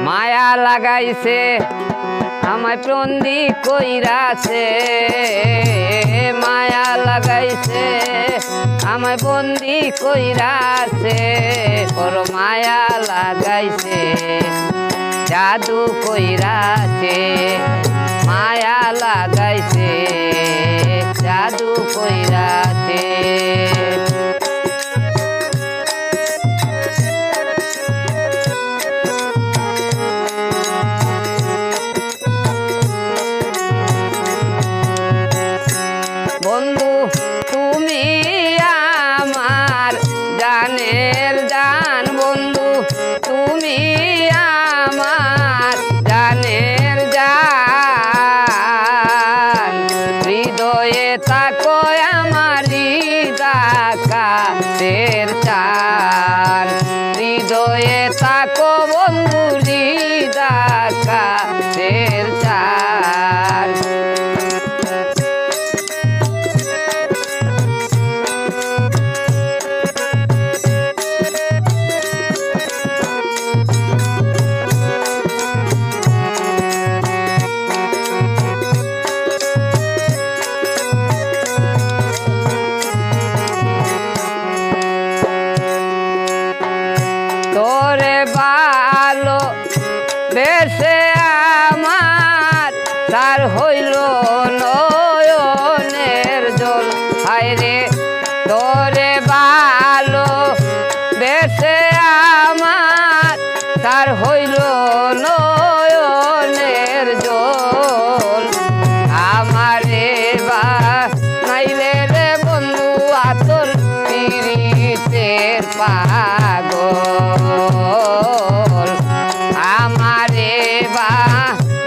মায়া লাগাইছে আমায় বন্দি কইরাছে, মায়া লাগাইছে আমায় বন্দি কইরাছে, বড় মায়া লাগাইছে জাদু কইরাছে, মায়া লাগাইছে জাদু কইরাছে। বন্ধু তুমি আমার জানের জান, বন্ধু তুমি আমার জানের জান, হৃদয়ে থাকো আমার হৃদয়ের চান, হৃদয়ে থাকো বন্ধু হৃদয়ের চান। তোরে ভালো বেশে আমার তার হইল নয়নের জল, হায়রে তোরে ভালো বেশে আমার তার হইল নয়নের জল, আমারে বা নাইলে রে বন্ধু আতর পিরিতের পাগল, আমারে বা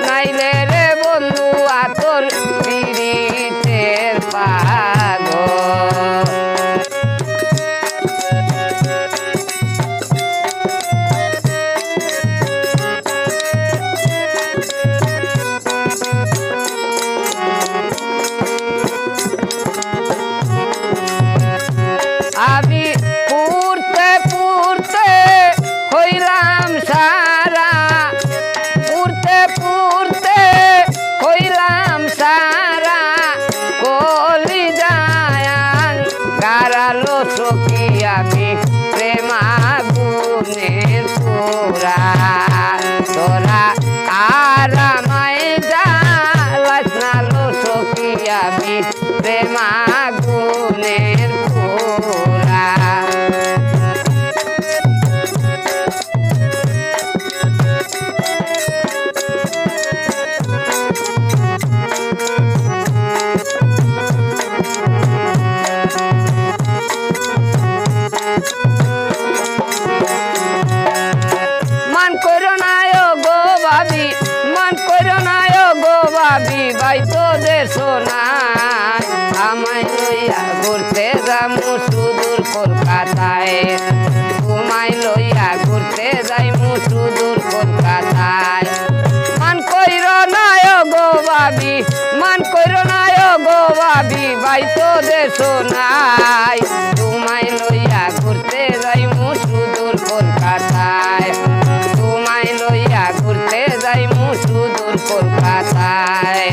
নাইলে রে বন্ধু আতর পিরিতের পাগল। আমি পুরতে পুরতে হইলাম সারা, পুরতে পুরতে হইলাম সারা, কলি যায়াং গারালো সখী আমি প্রেমাগুনের পুরা, তোরা আর আমায় জ্বালাস না লো সখী আমি প্রেমাগুনের পুরা। মান করো না গো ভাবি, মান করো না গো ভাবি, ভাই তো দেশ না আমায় লইয়া ঘুরতে যামু সুদূর কলকাতায়, তোমায় লইয়া ঘুরতে যাইমু সুদূর কলকাতায়। মান কইরো না গো ভাবি, মান কইরো না গো ভাবি, ভাই তো দেশ নাই, তোমায় লইয়া ঘুরতে যাইমু সুদূর কলকাতায়, তোমায় লইয়া ঘুরতে যাইমু সুদূর কলকাতায়।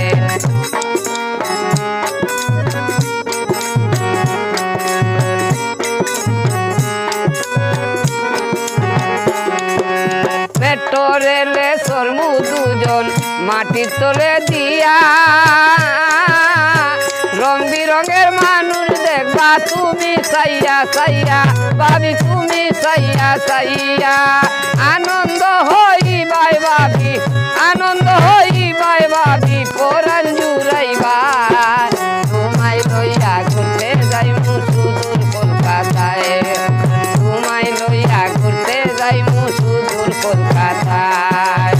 মেট্রো রেলে শর্মু দুজন মাটির তলে দিয়া, রং বিরঙের মানুষ দেখবা তুমি সাইয়া সাইয়া, ভাবি তুমি সাইয়া সাইয়া, আনন্দ হইবাই ভাবি, আনন্দ হইবাই ভাবি, পরাণ জুড়াইবা, তোমায় লইয়া ঘুরতে যাইমু সুদূর কলকাতায়, তোমায় লইয়া ঘুরতে যাইমু সুদূর কলকাতায়।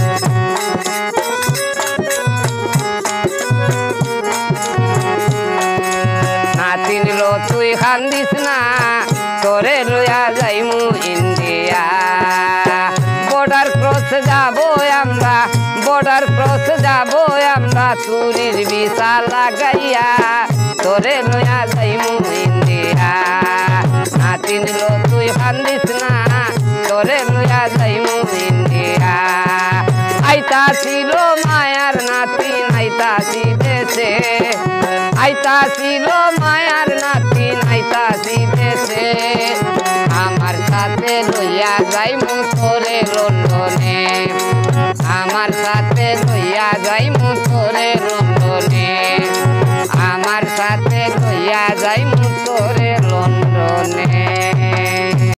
নাতিন লো তুই কান্দিস না, তোরে লইয়া যাইমু ইন্ডিয়া, বর্ডার ক্রস যাবো আমরা, বর্ডার ক্রস যাবো আমরা, চুরির ভিসা লাগাইয়া তোরে লইয়া যাইমু ইন্ডিয়া। নাতিন লো তুই কান্দিস না, তোরে লইয়া যাইমু ইন্ডিয়া। আইতাছিল মায়ার নাতি নাইতাছি দেশে আমার সাথে লইয়া যাইমু তোরে লন্ডনে আমার সাথে লইয়া যাইমু